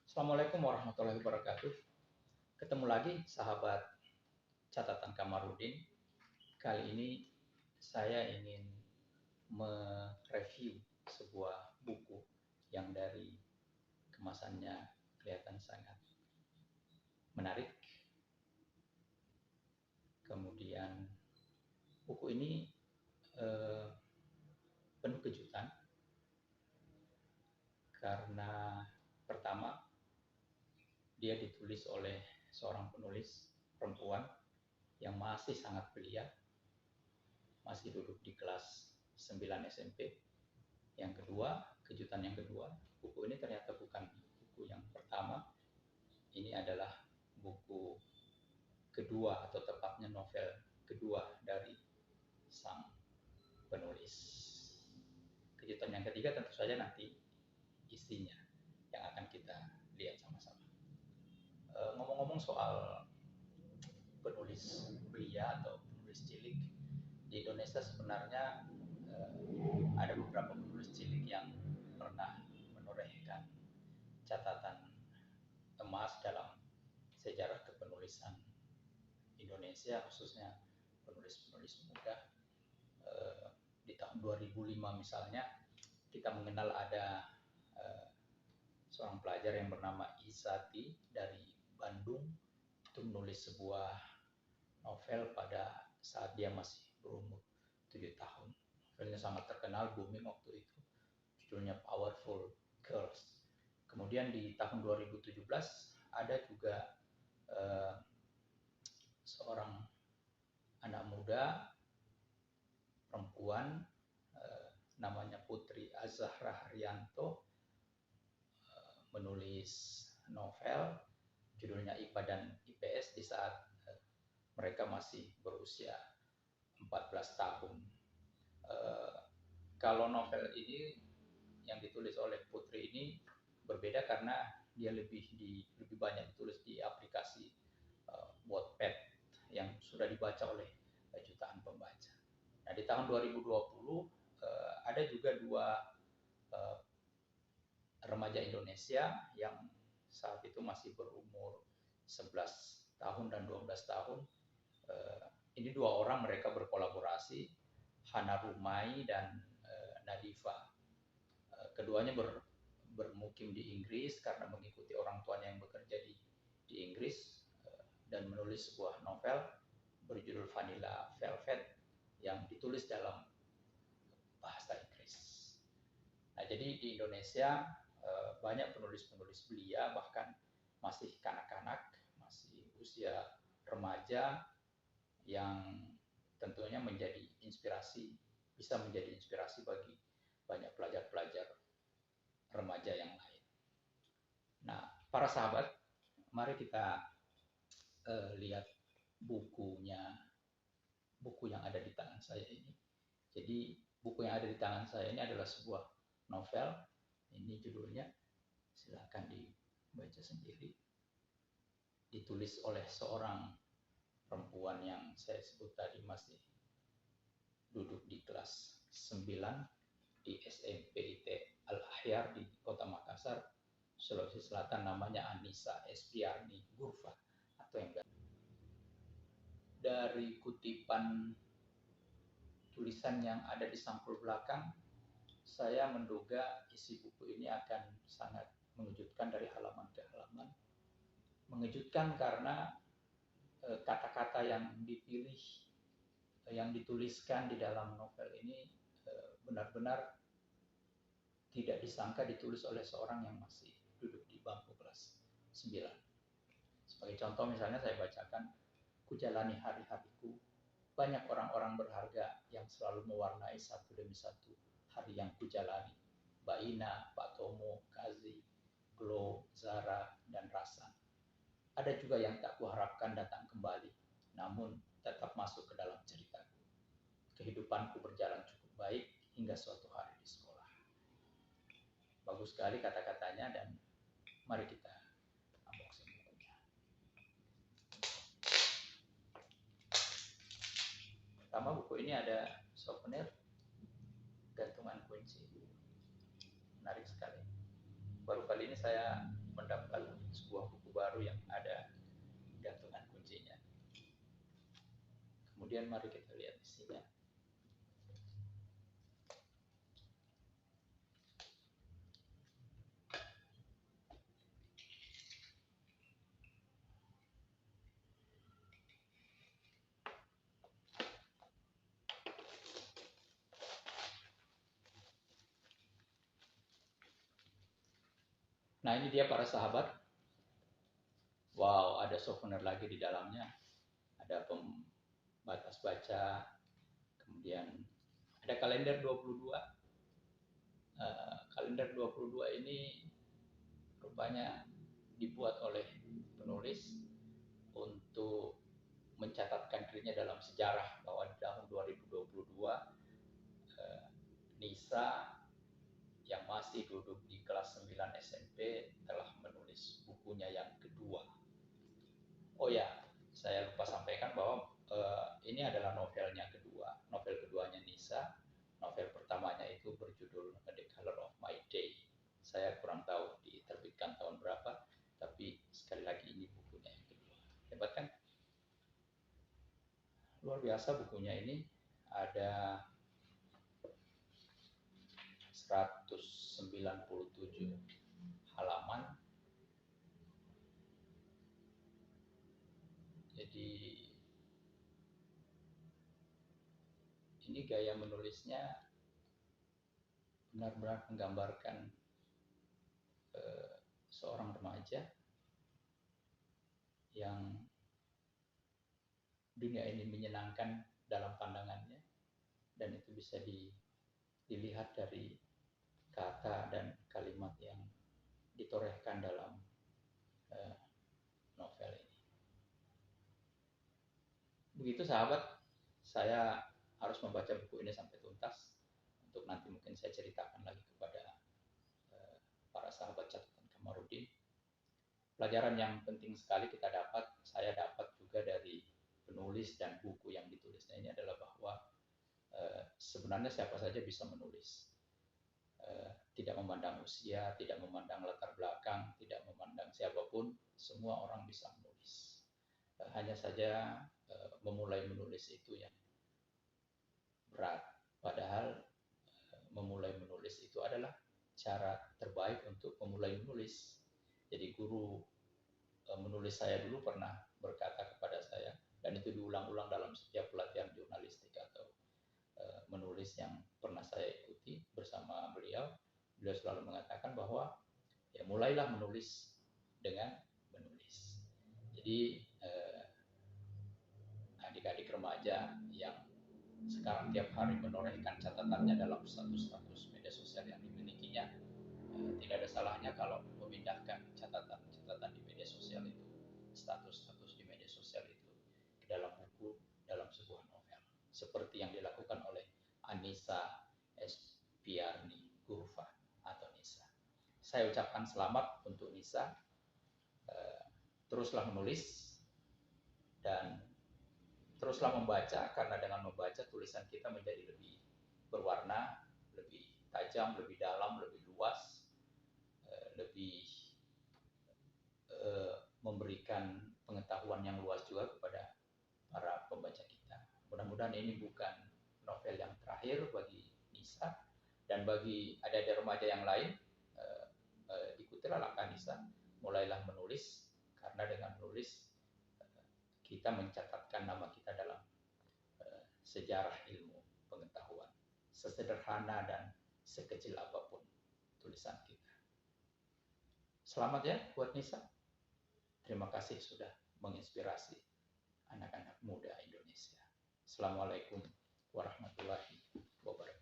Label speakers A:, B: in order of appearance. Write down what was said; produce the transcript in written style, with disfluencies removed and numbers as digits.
A: Assalamualaikum warahmatullahi wabarakatuh. Ketemu lagi sahabat catatan Kamarudin. Kali ini saya ingin mereview sebuah buku yang dari kemasannya kelihatan sangat menarik. Kemudian buku ini penuh kejutan karena pertama dia ditulis oleh seorang penulis perempuan yang masih sangat belia, masih duduk di kelas 9 SMP. Yang kedua, kejutan yang kedua, buku ini ternyata bukan buku yang pertama. Ini adalah buku kedua atau tepatnya novel kedua dari sang penulis. Kejutan yang ketiga tentu saja nanti isinya yang akan kita lihat sama-sama. Ngomong-ngomong soal penulis belia atau penulis cilik, di Indonesia sebenarnya ada beberapa penulis cilik yang pernah menorehkan catatan emas dalam sejarah kepenulisan Indonesia, khususnya penulis-penulis muda. Di tahun 2005 misalnya, kita mengenal ada seorang pelajar yang bernama Isati dari Bandung, itu menulis sebuah novel pada saat dia masih berumur 7 tahun. Novelnya sangat terkenal, booming waktu itu. Judulnya Powerful Girls. Kemudian di tahun 2017 ada juga seorang anak muda perempuan namanya Putri Azahra Haryanto menulis novel judulnya IPA dan IPS di saat mereka masih berusia 14 tahun. Kalau novel ini yang ditulis oleh Putri ini berbeda karena dia lebih banyak ditulis di aplikasi Wattpad yang sudah dibaca oleh jutaan pembaca. Nah, di tahun 2020 ada juga dua remaja Indonesia yang saat itu masih berumur 11 tahun dan 12 tahun. Ini dua orang, mereka berkolaborasi, Hana Rumai dan Nadifa. Keduanya bermukim di Inggris karena mengikuti orang tuanya yang bekerja di Inggris, dan menulis sebuah novel berjudul Vanilla Velvet yang ditulis dalam bahasa Inggris. Nah, jadi di Indonesia banyak penulis-penulis belia, bahkan masih kanak-kanak, masih usia remaja, yang tentunya menjadi inspirasi, bisa menjadi inspirasi bagi banyak pelajar-pelajar remaja yang lain. Nah, para sahabat, mari kita lihat buku yang ada di tangan saya ini. Jadi buku yang ada di tangan saya ini adalah sebuah novel. Ini judulnya, silakan dibaca sendiri. Ditulis oleh seorang perempuan yang saya sebut tadi masih duduk di kelas 9 di SMPIT Al-Ahyar di Kota Makassar, Sulawesi Selatan. Namanya Anissa Espiarni Gurfa atau yang dari kutipan tulisan yang ada di sampul belakang, saya menduga isi buku ini akan sangat mengejutkan dari halaman ke halaman. Mengejutkan karena kata-kata yang dipilih, yang dituliskan di dalam novel ini benar-benar tidak disangka ditulis oleh seorang yang masih duduk di bangku kelas 9. Sebagai contoh misalnya saya bacakan, "Kujalani hari-hariku, banyak orang-orang berharga yang selalu mewarnai satu demi satu hari yang kujalani. Mbak Ina, Pak Tomo, Kazi, Glo, Zara, dan Rasan. Ada juga yang tak kuharapkan datang kembali, namun tetap masuk ke dalam ceritaku. Kehidupanku berjalan cukup baik hingga suatu hari di sekolah." Bagus sekali kata-katanya, dan mari kita unboxing bukunya. Pertama, buku ini ada souvenir, gantungan kunci. Menarik sekali. Baru kali ini saya mendapat Kemudian mari kita lihat isinya. Nah, ini dia para sahabat. Wow, ada souvenir lagi di dalamnya. Ada pembatas baca, kemudian ada kalender 22. Kalender 22 ini rupanya dibuat oleh penulis untuk mencatatkan dirinya dalam sejarah bahwa di tahun 2022 Nisa yang masih duduk di kelas 9 SMP telah menulis bukunya yang kedua. Oh ya, saya lupa sampaikan bahwa ini adalah novelnya kedua. Novel keduanya Nisa. Novel pertamanya itu berjudul The Color of My Day. Saya kurang tahu diterbitkan tahun berapa, tapi sekali lagi ini bukunya yang kedua. Hebat kan? Luar biasa bukunya ini. Ada 197 halaman. Jadi ini gaya menulisnya benar-benar menggambarkan seorang remaja yang dunia ini menyenangkan dalam pandangannya, dan itu bisa dilihat dari kata dan kalimat yang ditorehkan dalam novel ini. Begitu sahabat, saya harus membaca buku ini sampai tuntas untuk nanti mungkin saya ceritakan lagi kepada para sahabat catatan Kamarudin. Pelajaran yang penting sekali saya dapat juga dari penulis dan buku yang ditulisnya ini adalah bahwa sebenarnya siapa saja bisa menulis. Tidak memandang usia, tidak memandang latar belakang, tidak memandang siapapun, semua orang bisa menulis. Hanya saja memulai menulis itu yang berat. Padahal memulai menulis itu adalah cara terbaik untuk memulai menulis. Jadi guru menulis saya dulu pernah berkata kepada saya, dan itu diulang-ulang dalam setiap pelatihan jurnalistik atau menulis yang pernah saya ikuti bersama beliau. Beliau selalu mengatakan bahwa ya mulailah menulis dengan menulis. Jadi adik-adik remaja yang sekarang tiap hari menorehkan catatannya dalam status media sosial yang dimilikinya, tidak ada salahnya kalau memindahkan catatan di media sosial itu, status di media sosial itu ke dalam buku, dalam sebuah novel, seperti yang dilakukan oleh Anissa Espiarni Gurfa atau Nisa. Saya ucapkan selamat untuk Nisa. Teruslah menulis dan teruslah membaca, karena dengan membaca tulisan kita menjadi lebih berwarna, lebih tajam, lebih dalam, lebih luas, lebih memberikan pengetahuan yang luas juga kepada para pembaca kita. Mudah-mudahan ini bukan novel yang terakhir bagi Nisa, dan bagi adik-adik remaja yang lain, ikutilah langkah Nisa, mulailah menulis, karena dengan menulis kita mencatatkan nama kita dalam sejarah ilmu pengetahuan, sesederhana dan sekecil apapun tulisan kita. Selamat ya buat Nisa. Terima kasih sudah menginspirasi anak-anak muda Indonesia. Assalamualaikum warahmatullahi wabarakatuh.